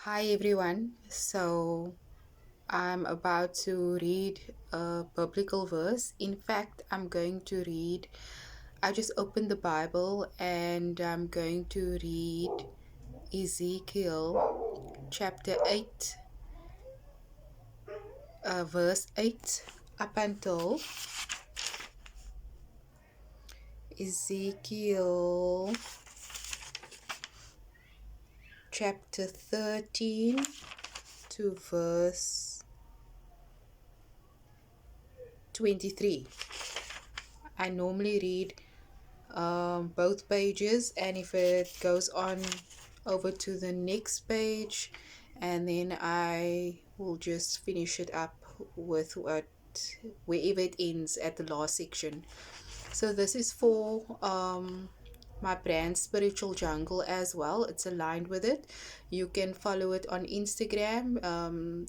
Hi everyone. So I'm about to read a biblical verse. In fact, I just opened the Bible and I'm going to read Ezekiel chapter 8, verse 8 up until Ezekiel chapter 13 to verse 23. I normally read both pages, and if it goes on over to the next page, and then I will just finish it up with wherever it ends at the last section. So this is for my brand Spiritual Jungle as well. It's aligned with it. You can follow it on Instagram.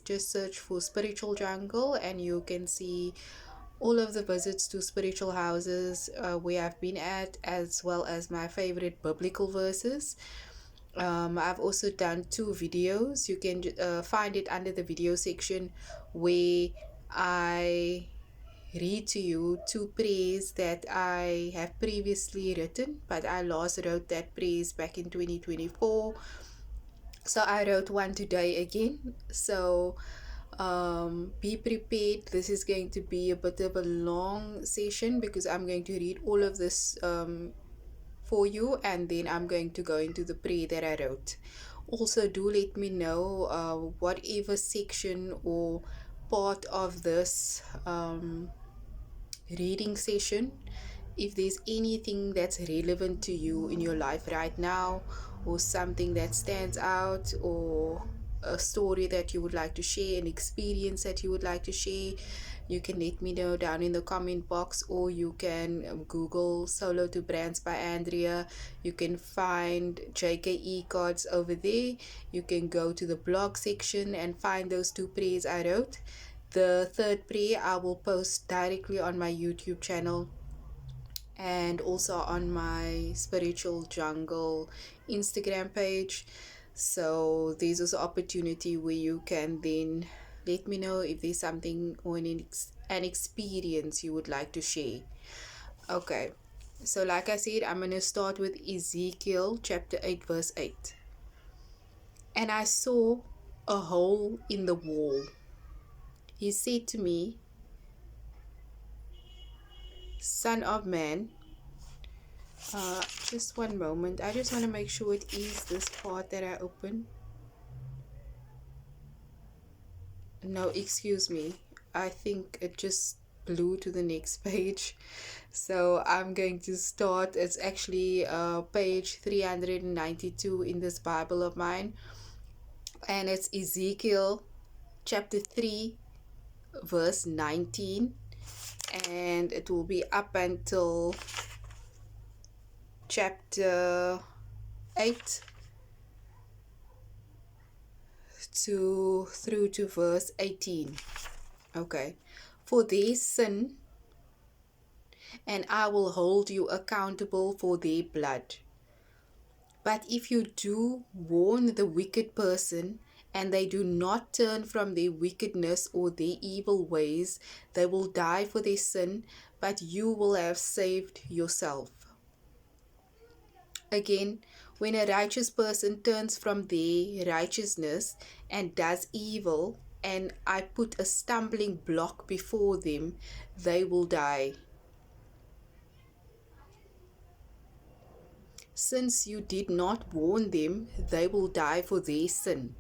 Just search for Spiritual Jungle and you can see all of the visits to spiritual houses where I've been at, as well as my favorite biblical verses. I've also done two videos. You can find it under the video section where I read to you two prayers that I have previously written, but I last wrote that prayers back in 2024. So I wrote one today again. So be prepared. This is going to be a bit of a long session because I'm going to read all of this for you, and then I'm going to go into the prayer that I wrote. Also, do let me know whatever section or part of this reading session, if there's anything that's relevant to you in your life right now, or something that stands out, or a story that you would like to share, an experience that you would like to share. You can let me know down in the comment box, or you can Google Solo to Brands by Andrea. You can find JKE cards over there. You can go to the blog section and find those two prayers I wrote. The third prayer I will post directly on my YouTube channel and also on my Spiritual Jungle Instagram page. So there's also opportunity where you can then let me know if there's something or an experience you would like to share. Okay, so like I said, I'm going to start with Ezekiel chapter 8 verse 8. And I saw a hole in the wall. He said to me, Son of man, just one moment. I just want to make sure it is this part that I open. No, excuse me. I think it just blew to the next page. So I'm going to start. It's actually page 392 in this Bible of mine. And it's Ezekiel chapter 3, verse 19. And it will be up until chapter 8 through to verse 18. Okay. For their sin, and I will hold you accountable for their blood. But if you do warn the wicked person, and they do not turn from their wickedness or their evil ways, they will die for their sin, but you will have saved yourself. Again, when a righteous person turns from their righteousness and does evil, and I put a stumbling block before them, they will die. Since you did not warn them, they will die for their sin.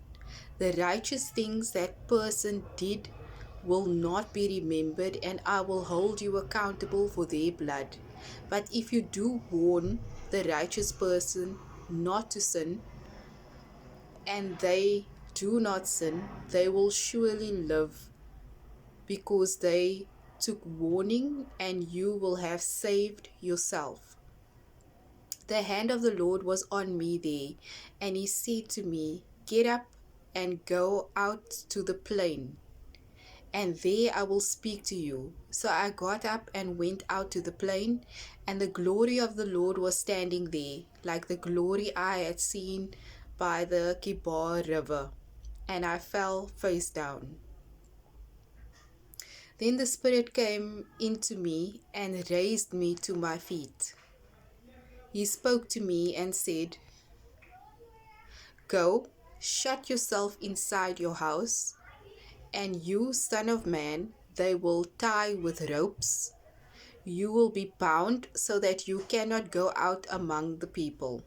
The righteous things that person did will not be remembered, and I will hold you accountable for their blood. But if you do warn the righteous person not to sin, and they do not sin, they will surely live, because they took warning, and you will have saved yourself. The hand of the Lord was on me there, and he said to me, Get up and go out to the plain, and there I will speak to you. So I got up and went out to the plain, and the glory of the Lord was standing there, like the glory I had seen by the Kibar River. and I fell face down. Then the Spirit came into me and raised me to my feet. He spoke to me and said, "Go, shut yourself inside your house, and you, son of man, they will tie with ropes. You will be bound so that you cannot go out among the people.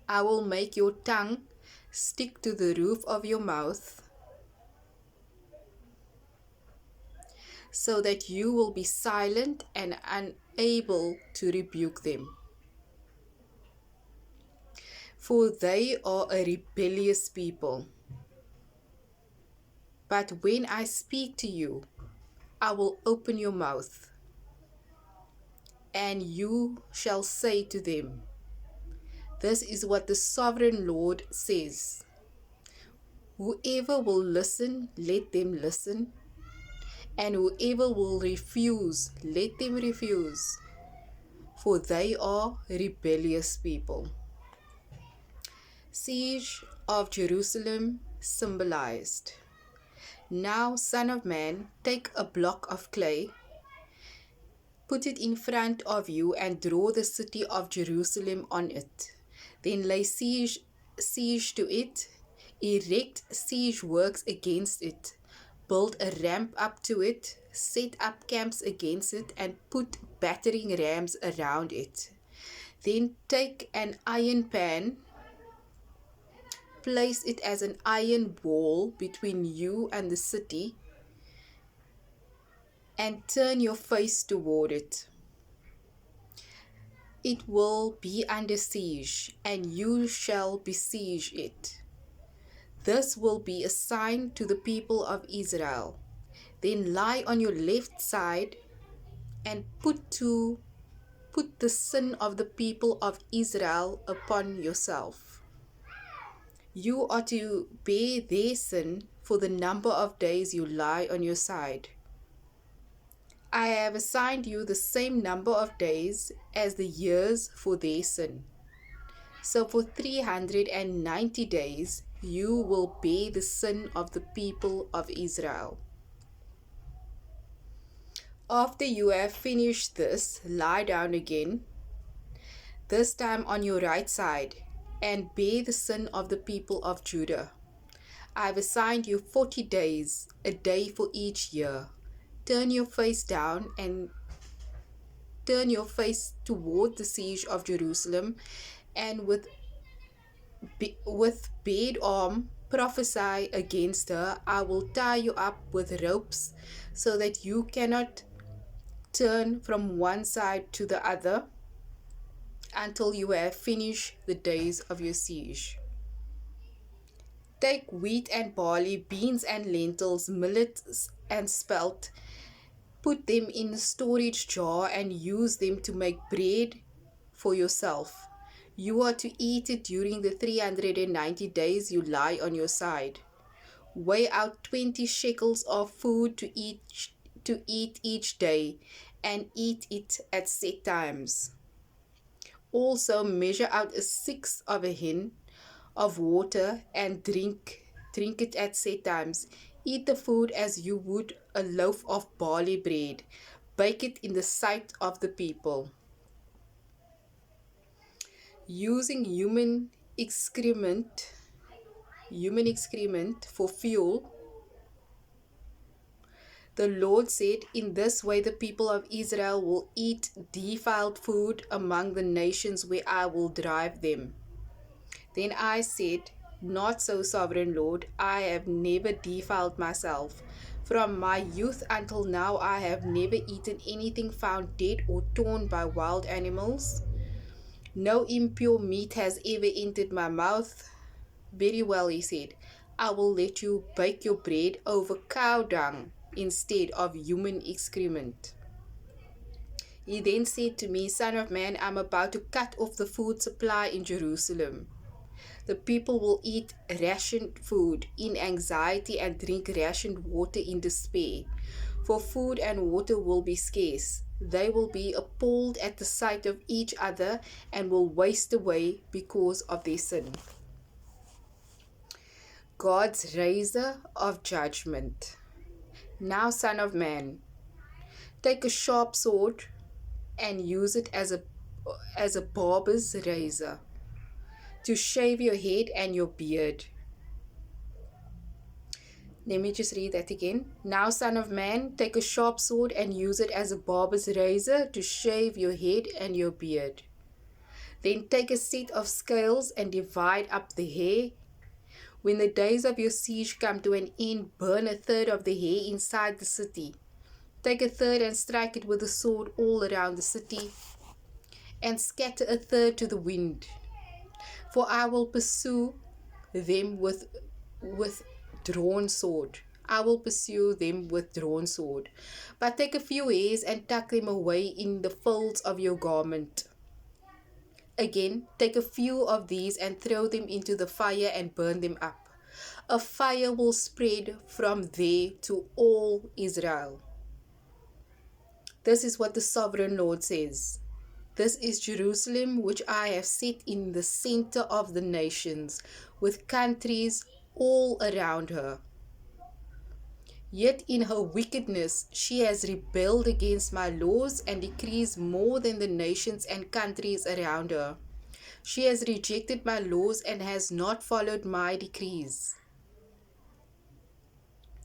I will make your tongue stick to the roof of your mouth, so that you will be silent and unable to rebuke them. For they are a rebellious people. But when I speak to you, I will open your mouth, and you shall say to them, 'This is what the sovereign Lord says.' Whoever will listen, let them listen, and whoever will refuse, let them refuse, for they are rebellious people." Siege of Jerusalem symbolized. Now, son of man, take a block of clay, put it in front of you, and draw the city of Jerusalem on it. Then lay siege to it, erect siege works against it, build a ramp up to it, set up camps against it, and put battering rams around it. Then take an iron pan, place it as an iron wall between you and the city, and turn your face toward it. It will be under siege, and you shall besiege it. This will be a sign to the people of Israel. Then lie on your left side and put the sin of the people of Israel upon yourself. You are to bear their sin for the number of days you lie on your side. I have assigned you the same number of days as the years for their sin. So for 390 days you will bear the sin of the people of Israel. After you have finished this, lie down again, this time on your right side, and bear the sin of the people of Judah. I have assigned you 40 days, a day for each year. Turn your face down and turn your face toward the siege of Jerusalem, and with bared arm prophesy against her. I will tie you up with ropes so that you cannot turn from one side to the other until you have finished the days of your siege. Take wheat and barley, beans and lentils, millet and spelt, put them in a storage jar and use them to make bread for yourself. You are to eat it during the 390 days you lie on your side. Weigh out 20 shekels of food to eat each day, and eat it at set times. Also measure out a sixth of a hin of water and drink it at set times. Eat the food as you would a loaf of barley bread. Bake it in the sight of the people. Using human excrement for fuel, the Lord said, "In this way the people of Israel will eat defiled food among the nations where I will drive them." Then I said, "Not so, sovereign Lord. I have never defiled myself. From my youth until now I have never eaten anything found dead or torn by wild animals. No impure meat has ever entered my mouth." "Very well," he said. "I will let you bake your bread over cow dung instead of human excrement." He then said to me, "Son of man, I am about to cut off the food supply in Jerusalem. The people will eat rationed food in anxiety and drink rationed water in despair. For food and water will be scarce. They will be appalled at the sight of each other and will waste away because of their sin." God's razor of judgment. Now, Son of Man, take a sharp sword and use it as a barber's razor to shave your head and your beard. Let me just read that again. Now, Son of Man, take a sharp sword and use it as a barber's razor to shave your head and your beard. Then take a set of scales and divide up the hair. When the days of your siege come to an end, burn a third of the hair inside the city. Take a third and strike it with a sword all around the city, and scatter a third to the wind. For I will pursue them with drawn sword. I will pursue them with drawn sword. But take a few hairs and tuck them away in the folds of your garment. Again, take a few of these and throw them into the fire and burn them up. A fire will spread from there to all Israel. This is what the sovereign Lord says. This is Jerusalem, which I have set in the center of the nations, with countries all around her. Yet in her wickedness she has rebelled against my laws and decrees more than the nations and countries around her. She has rejected my laws and has not followed my decrees.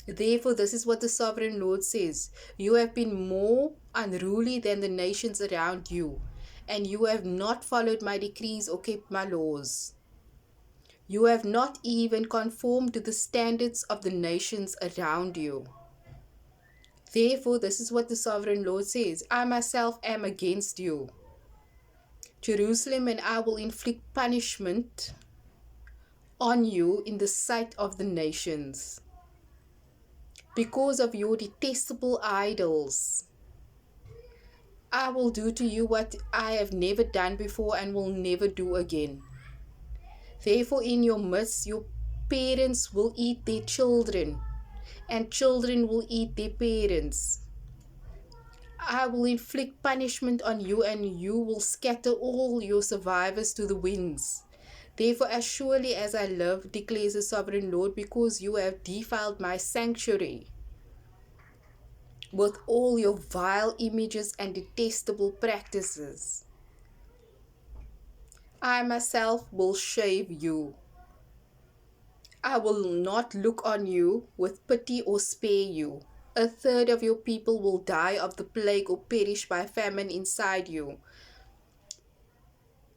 Therefore, this is what the sovereign Lord says. You have been more unruly than the nations around you, and you have not followed my decrees or kept my laws. You have not even conformed to the standards of the nations around you. Therefore, this is what the sovereign Lord says. I myself am against you, Jerusalem, and I will inflict punishment on you in the sight of the nations because of your detestable idols. I will do to you what I have never done before and will never do again. Therefore, in your midst, your parents will eat their children, and children will eat their parents. I will inflict punishment on you, and you will scatter all your survivors to the winds. Therefore, as surely as I live, declares the sovereign Lord, because you have defiled my sanctuary with all your vile images and detestable practices, I myself will shave you. I will not look on you with pity or spare you. A third of your people will die of the plague or perish by famine inside you.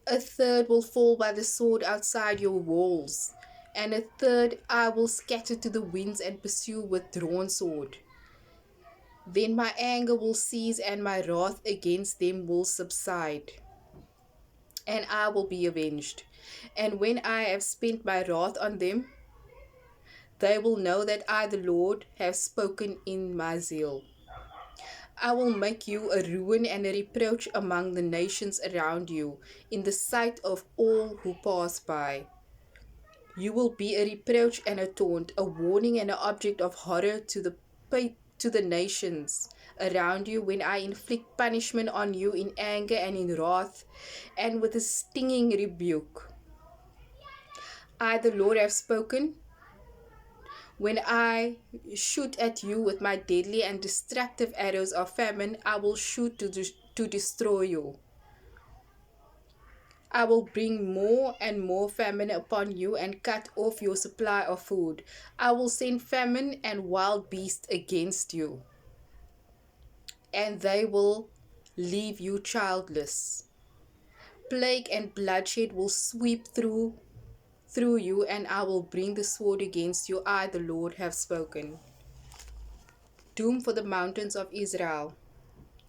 A third will fall by the sword outside your walls, and a third I will scatter to the winds and pursue with drawn sword. Then my anger will cease and my wrath against them will subside, and I will be avenged. And when I have spent my wrath on them, they will know that I, the Lord, have spoken in my zeal. I will make you a ruin and a reproach among the nations around you, in the sight of all who pass by. You will be a reproach and a taunt, a warning and an object of horror to the nations around you when I inflict punishment on you in anger and in wrath and with a stinging rebuke. I, the Lord, have spoken. When I shoot at you with my deadly and destructive arrows of famine, I will shoot to destroy you. I will bring more and more famine upon you and cut off your supply of food. I will send famine and wild beasts against you, and they will leave you childless. Plague and bloodshed will sweep through you, and I will bring the sword against you. I, the Lord, have spoken. Doom for the mountains of Israel.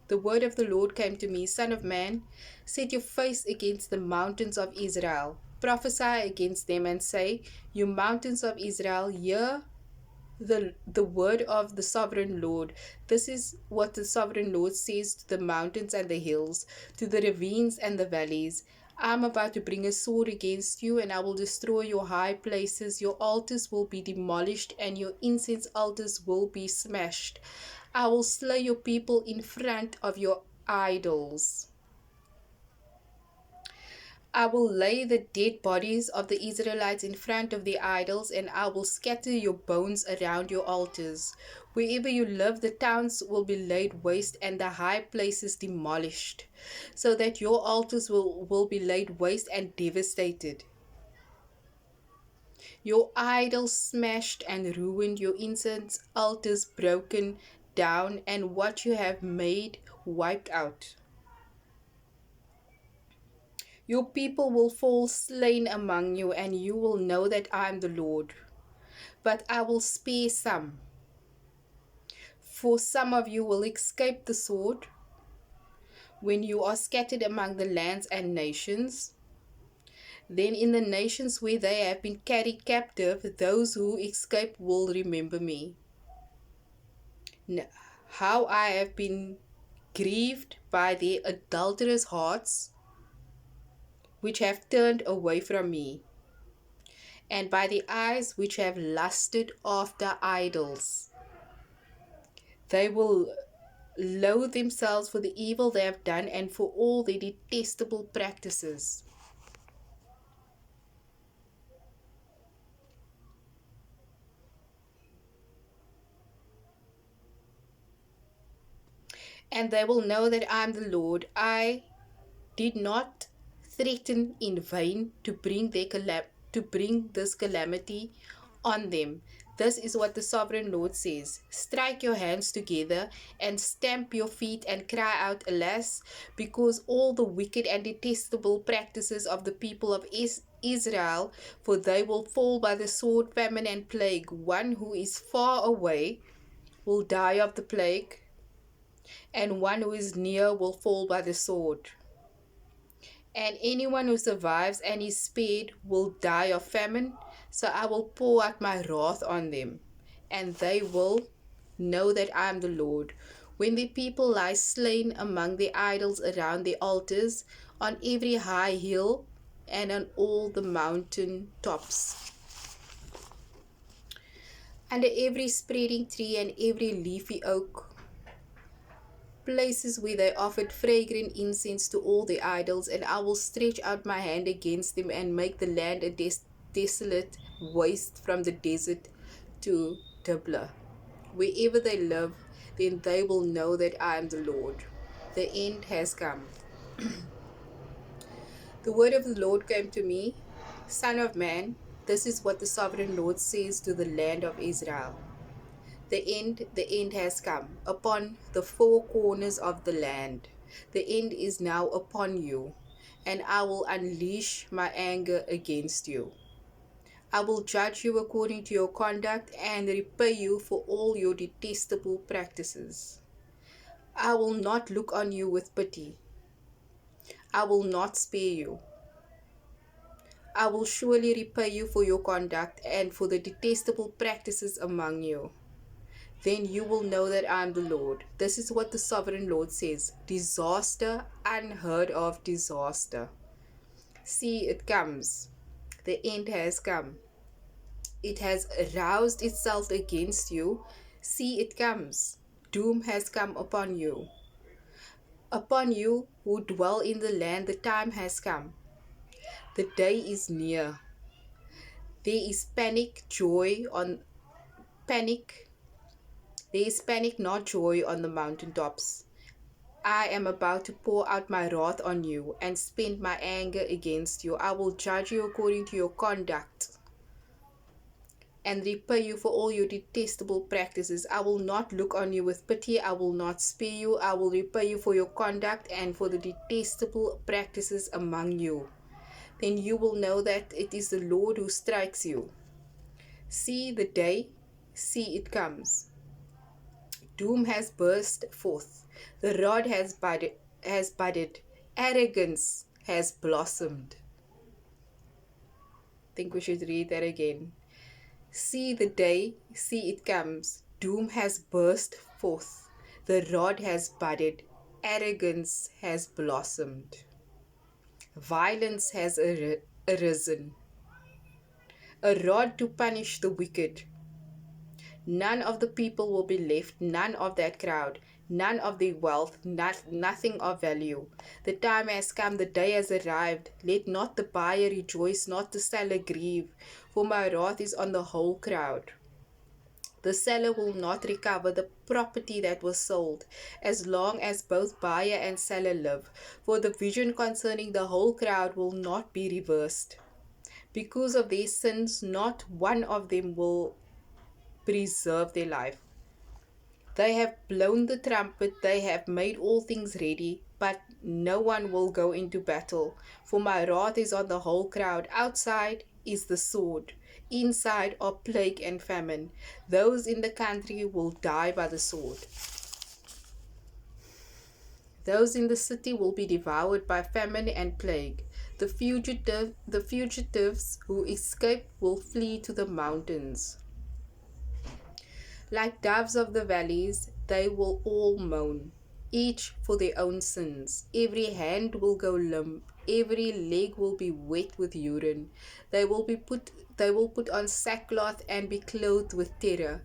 The word of the Lord came to me, Son of man, set your face against the mountains of Israel. Prophesy against them and say, you mountains of Israel, hear the word of the sovereign Lord. This is what the sovereign Lord says to the mountains and the hills, to the ravines and the valleys. I am about to bring a sword against you, and I will destroy your high places. Your altars will be demolished, and your incense altars will be smashed. I will slay your people in front of your idols. I will lay the dead bodies of the Israelites in front of the idols, and I will scatter your bones around your altars. Wherever you live, the towns will be laid waste and the high places demolished, so that your altars will be laid waste and devastated. Your idols smashed and ruined, your incense altars broken down, and what you have made wiped out. Your people will fall slain among you, and you will know that I am the Lord. But I will spare some, for some of you will escape the sword when you are scattered among the lands and nations. Then in the nations where they have been carried captive, those who escape will remember me. How I have been grieved by their adulterous hearts, which have turned away from me, and by the eyes which have lusted after idols. They will loathe themselves for the evil they have done and for all their detestable practices. And they will know that I am the Lord. I did not threaten in vain to bring this calamity on them. This is what the sovereign Lord says. Strike your hands together and stamp your feet and cry out, alas, because all the wicked and detestable practices of the people of Israel, for they will fall by the sword, famine, and plague. One who is far away will die of the plague, and one who is near will fall by the sword. And anyone who survives and is spared will die of famine. So I will pour out my wrath on them, and they will know that I am the Lord. When the people lie slain among the idols around the altars, on every high hill and on all the mountain tops, under every spreading tree and every leafy oak, places where they offered fragrant incense to all the idols, and I will stretch out my hand against them and make the land a desolate waste from the desert to Diblah. Wherever they live, then they will know that I am the Lord. The end has come. The word of the Lord came to me, Son of man, this is what the sovereign Lord says to the land of Israel. The end has come upon the four corners of the land. The end is now upon you, and I will unleash my anger against you. I will judge you according to your conduct and repay you for all your detestable practices. I will not look on you with pity. I will not spare you. I will surely repay you for your conduct and for the detestable practices among you. Then you will know that I am the Lord. This is what the sovereign Lord says. Disaster, unheard of disaster. See, it comes. The end has come. It has aroused itself against you. See, it comes. Doom has come upon you. Upon you who dwell in the land, the time has come. The day is near. There is panic. There is panic, not joy, on the mountaintops. I am about to pour out my wrath on you and spend my anger against you. I will judge you according to your conduct and repay you for all your detestable practices. I will not look on you with pity. I will not spare you. I will repay you for your conduct and for the detestable practices among you. Then you will know that it is the Lord who strikes you. See the day, see it comes. Doom has burst forth. The rod has budded. Arrogance has blossomed. I think we should read that again. See the day, see it comes. Doom has burst forth. The rod has budded. Arrogance has blossomed. Violence has arisen. A rod to punish the wicked. None of the people will be left, none of that crowd. none of their wealth, nothing of value. The time has come, the day has arrived. Let not the buyer rejoice, not the seller grieve, for my wrath is on the whole crowd. The seller will not recover the property that was sold, as long as both buyer and seller live, for the vision concerning the whole crowd will not be reversed. Because of their sins, not one of them will preserve their life. They have blown the trumpet, they have made all things ready, but no one will go into battle. For my wrath is on the whole crowd. Outside is the sword, inside are plague and famine. Those in the country will die by the sword. Those in the city will be devoured by famine and plague. The fugitives who escape will flee to the mountains. Like doves of the valleys, they will all moan, each for their own sins. Every hand will go limp, every leg will be wet with urine. They will put on sackcloth and be clothed with terror.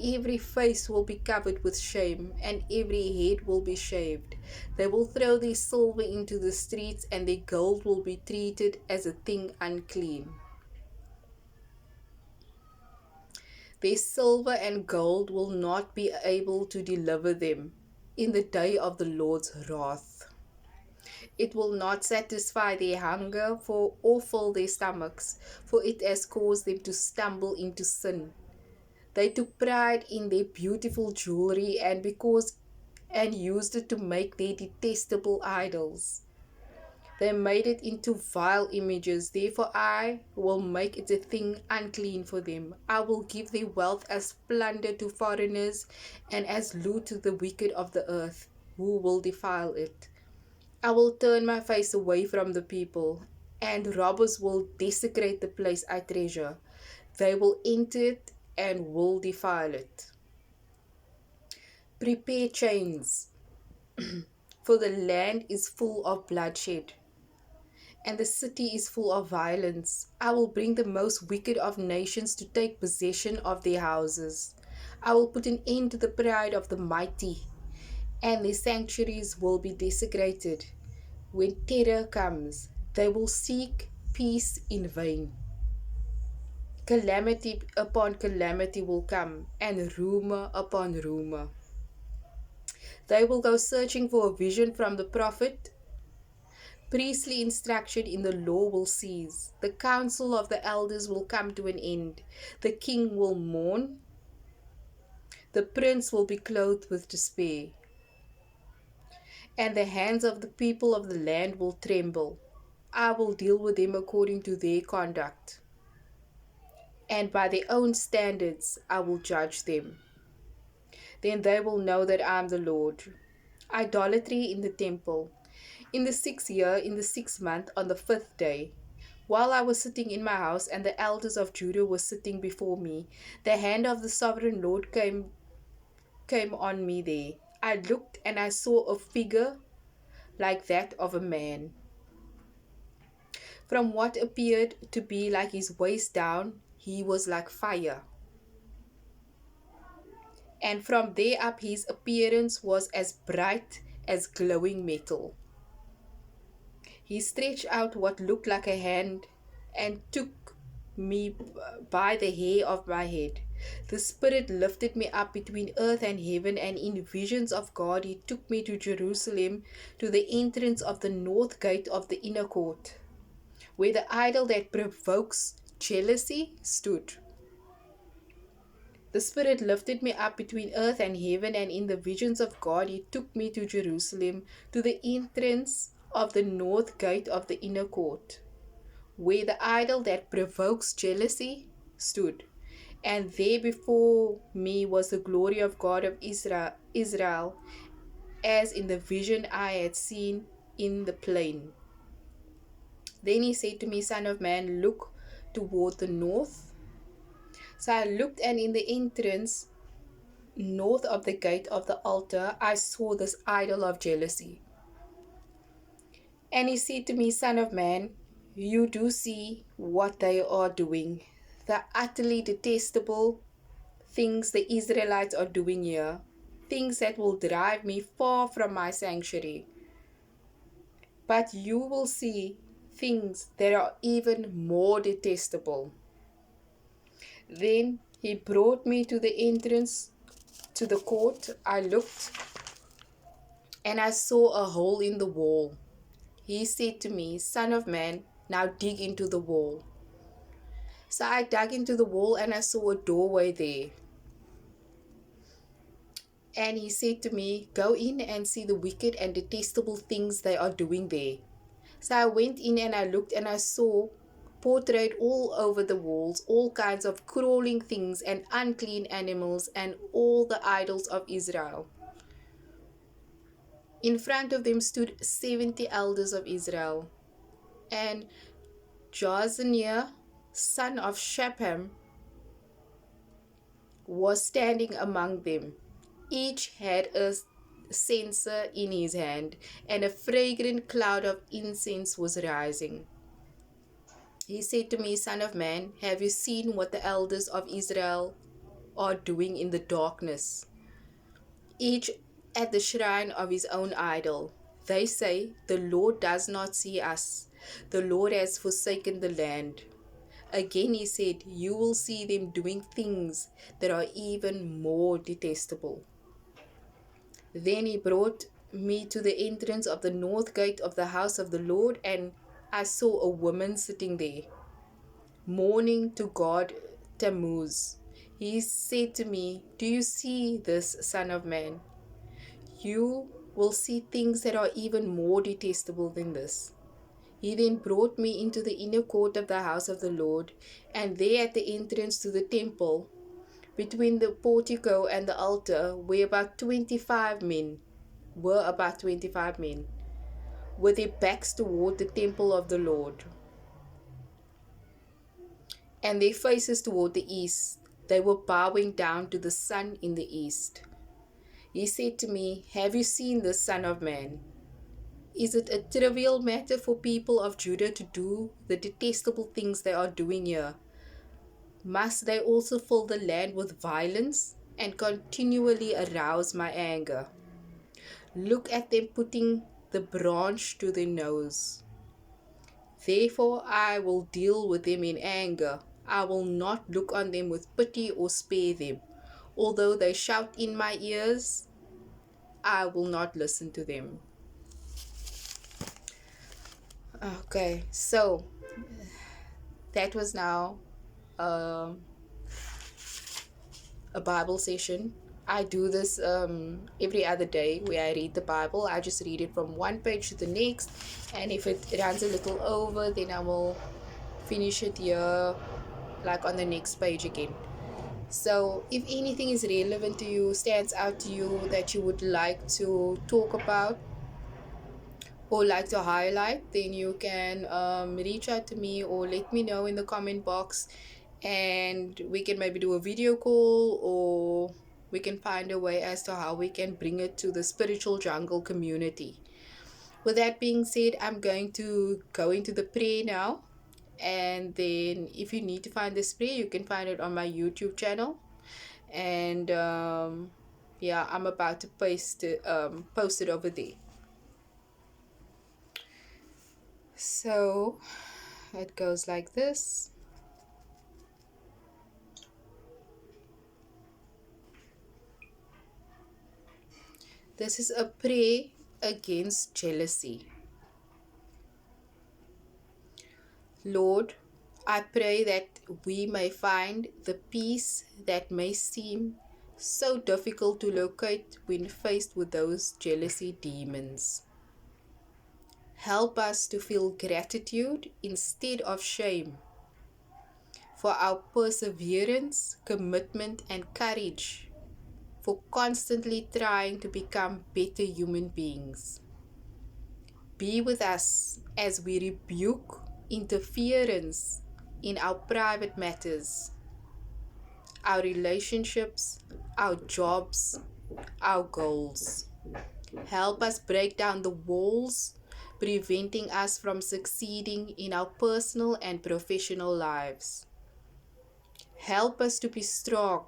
Every face will be covered with shame, and every head will be shaved. They will throw their silver into the streets, and their gold will be treated as a thing unclean. Their silver and gold will not be able to deliver them in the day of the Lord's wrath. It will not satisfy their hunger or fill their stomachs, for it has caused them to stumble into sin. They took pride in their beautiful jewelry and used it to make their detestable idols. They made it into vile images. Therefore I will make it a thing unclean for them. I will give their wealth as plunder to foreigners and as loot to the wicked of the earth, who will defile it. I will turn my face away from the people, and robbers will desecrate the place I treasure. They will enter it and will defile it. Prepare chains, for the land is full of bloodshed, and the city is full of violence. I will bring the most wicked of nations to take possession of their houses. I will put an end to the pride of the mighty, and their sanctuaries will be desecrated. When terror comes, they will seek peace in vain. Calamity upon calamity will come, and rumor upon rumor. They will go searching for a vision from the prophet. Priestly instruction in the law will cease. The counsel of the elders will come to an end. The king will mourn. The prince will be clothed with despair. And the hands of the people of the land will tremble. I will deal with them according to their conduct, and by their own standards I will judge them. Then they will know that I am the Lord. Idolatry in the temple. In the 6th year, in the 6th month, on the 5th day, while I was sitting in my house and the elders of Judah were sitting before me, the hand of the sovereign Lord came on me there. I looked and I saw a figure like that of a man. From what appeared to be like his waist down, he was like fire. And from there up his appearance was as bright as glowing metal. He stretched out what looked like a hand and took me by the hair of my head. The Spirit lifted me up between earth and heaven, and in visions of God he took me to Jerusalem, to the entrance of the north gate of the inner court, where the idol that provokes jealousy stood. The Spirit lifted me up between earth and heaven, and in the visions of God he took me to Jerusalem, to the entrance of the north gate of the inner court, where the idol that provokes jealousy stood. And there before me was the glory of God of Israel, as in the vision I had seen in the plain. Then he said to me, Son of man, look toward the north. So I looked, and in the entrance north of the gate of the altar I saw this idol of jealousy. And he said to me, Son of man, you do see what they are doing, the utterly detestable things the Israelites are doing here. things that will drive me far from my sanctuary. But you will see things that are even more detestable. Then he brought me to the entrance to the court. I looked and I saw a hole in the wall. He said to me, Son of man, now dig into the wall. So I dug into the wall and I saw a doorway there. And he said to me, Go in and see the wicked and detestable things they are doing there. So I went in and I looked and I saw portrayed all over the walls all kinds of crawling things and unclean animals and all the idols of Israel. In front of them stood 70 elders of Israel, and Jazaniah, son of Shaphan, was standing among them. Each had a censer in his hand, and a fragrant cloud of incense was rising. He said to me, Son of man, have you seen what the elders of Israel are doing in the darkness, each at the shrine of his own idol? They say, The Lord does not see us. The Lord has forsaken the land. Again he said, You will see them doing things that are even more detestable. Then he brought me to the entrance of the north gate of the house of the Lord, and I saw a woman sitting there, mourning to God Tammuz. He said to me, Do you see this, Son of man? You will see things that are even more detestable than this. He then brought me into the inner court of the house of the Lord, and there at the entrance to the temple, between the portico and the altar, were about 25 men, with their backs toward the temple of the Lord, and their faces toward the east. They were bowing down to the sun in the east. He said to me, Have you seen the Son of Man? Is it a trivial matter for people of Judah to do the detestable things they are doing here? Must they also fill the land with violence and continually arouse my anger? Look at them putting the branch to their nose. Therefore I will deal with them in anger. I will not look on them with pity or spare them. Although they shout in my ears, I will not listen to them. Okay, so that was now um, a Bible session. I do this every other day where I read the Bible. I just read it from one page to the next, and if it runs a little over, then I will finish it here, like on the next page again. So if anything is relevant to you, stands out to you, that you would like to talk about or like to highlight, then you can reach out to me or let me know in the comment box, and we can maybe do a video call, or we can find a way as to how we can bring it to the spiritual jungle community. With that being said, I'm going to go into the prayer now, and then if you need to find this prayer, you can find it on my YouTube channel. And yeah, I'm about to post it over there. So it goes like this. This is a prayer against jealousy. Lord, I pray that we may find the peace that may seem so difficult to locate when faced with those jealousy demons. Help us to feel gratitude instead of shame for our perseverance, commitment, and courage, for constantly trying to become better human beings. Be with us as we rebuke interference in our private matters, our relationships, our jobs, our goals. Help us break down the walls preventing us from succeeding in our personal and professional lives. Help us to be strong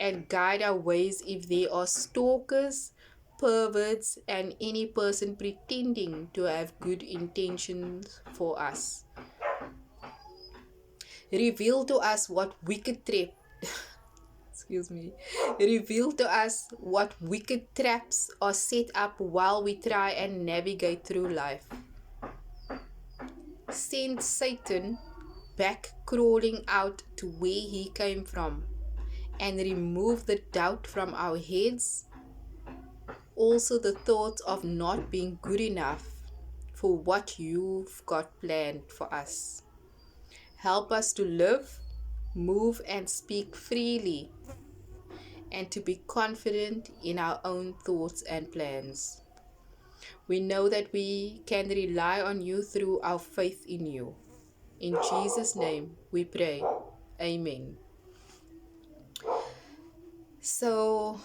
and guide our ways if there are stalkers, perverts, and any person pretending to have good intentions for us. Reveal to us what wicked trap excuse me. Reveal to us what wicked traps are set up while we try and navigate through life. Send Satan back crawling out to where he came from and remove the doubt from our heads, also the thought of not being good enough for what you've got planned for us. Help us to live, move, and speak freely, and to be confident in our own thoughts and plans. We know that we can rely on you through our faith in you. In Jesus' name we pray. Amen. So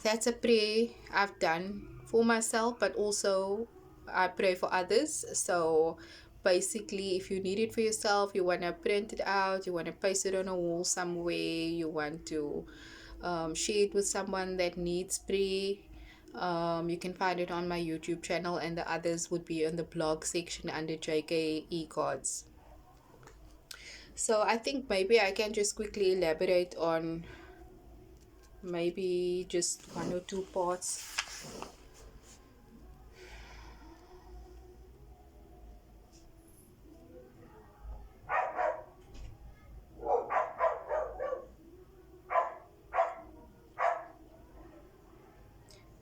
that's a prayer I've done for myself, but also I pray for others. So basically, if you need it for yourself, you want to print it out, you want to paste it on a wall somewhere, you want to share it with someone that needs prayer. You can find it on my YouTube channel, and the others would be in the blog section under JKE cards. So I think maybe I can just quickly elaborate on maybe just one or two parts.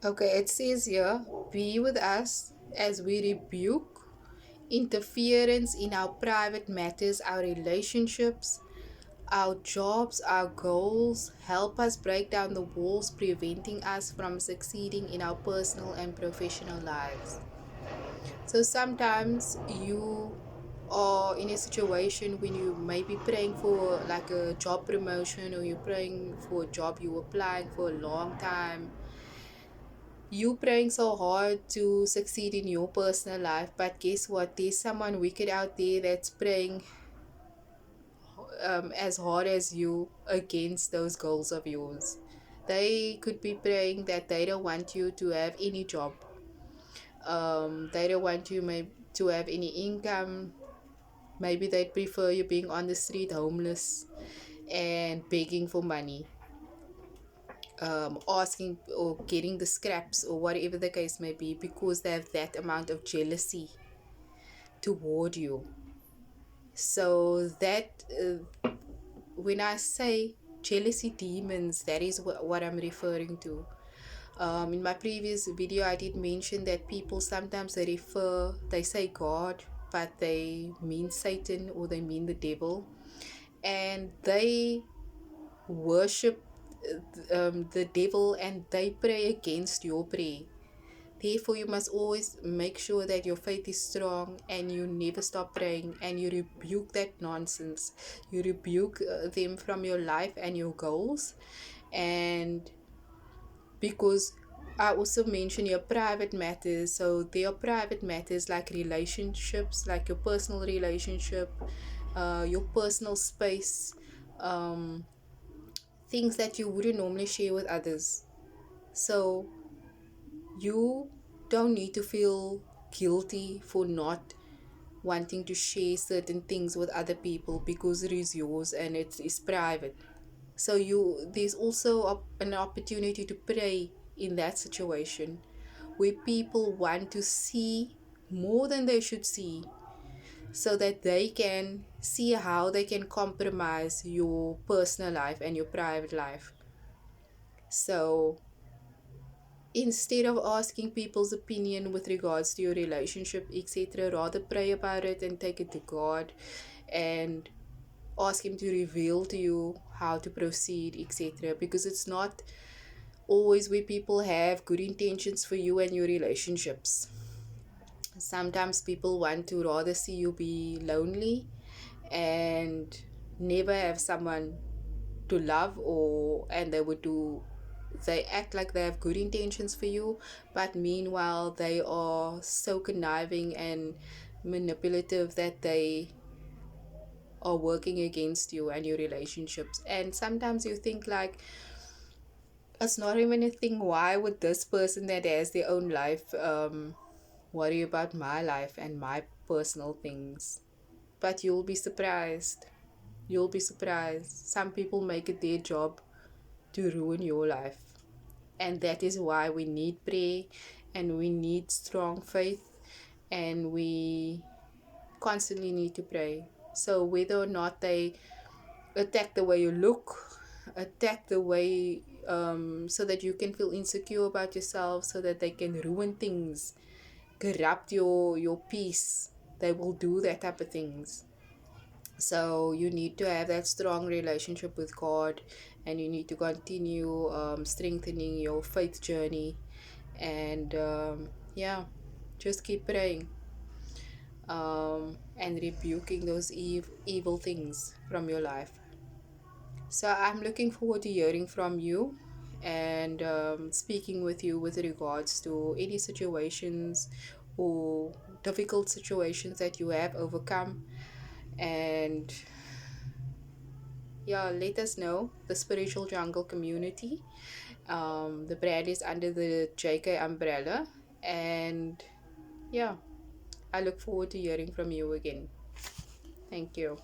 Okay, it says here, be with us as we rebuke interference in our private matters, our relationships, our jobs, our goals. Help us break down the walls preventing us from succeeding in our personal and professional lives. So sometimes you are in a situation when you may be praying for like a job promotion, or you're praying for a job you applying for a long time. You praying so hard to succeed in your personal life, but guess what? There's someone wicked out there that's praying as hard as you against those goals of yours. They could be praying that they don't want you to have any job. They don't want you to have any income. Maybe they prefer you being on the street homeless and begging for money, asking or getting the scraps or whatever the case may be, because they have that amount of jealousy toward you. So that when I say jealousy demons, that is what I'm referring to. In my previous video, I did mention that people sometimes they say God, but they mean Satan or they mean the devil, and they worship the devil, and they pray against your prayer. Therefore, you must always make sure that your faith is strong and you never stop praying, and you rebuke that nonsense. You rebuke them from your life and your goals. And because I also mentioned your private matters, so there are private matters like relationships, like your personal relationship, your personal space, um, things that you wouldn't normally share with others. So you don't need to feel guilty for not wanting to share certain things with other people, because it is yours and it is private. So there's also an opportunity to pray in that situation where people want to see more than they should see, so that they can see how they can compromise your personal life and your private life. So instead of asking people's opinion with regards to your relationship, etc., rather pray about it and take it to God and ask Him to reveal to you how to proceed, etc. Because it's not always where people have good intentions for you and your relationships. Sometimes people want to rather see you be lonely and never have someone to love, or and they act like they have good intentions for you, but meanwhile they are so conniving and manipulative that they are working against you and your relationships. And sometimes you think like, It's not even a thing. Why would this person that has their own life worry about my life and my personal things? But you'll be surprised. You'll be surprised. Some people make it their job to ruin your life. And that is why we need prayer and we need strong faith and we constantly need to pray. So whether or not they attack the way you look, attack the way so that you can feel insecure about yourself, so that they can ruin things, corrupt your peace. They will do that type of things. So you need to have that strong relationship with God, and you need to continue strengthening your faith journey, and yeah, just keep praying and rebuking those evil things from your life. So I'm looking forward to hearing from you and speaking with you with regards to any situations or difficult situations that you have overcome. And yeah, let us know. The Spiritual Jungle community. The brand is under the JK umbrella. And yeah, I look forward to hearing from you again. Thank you.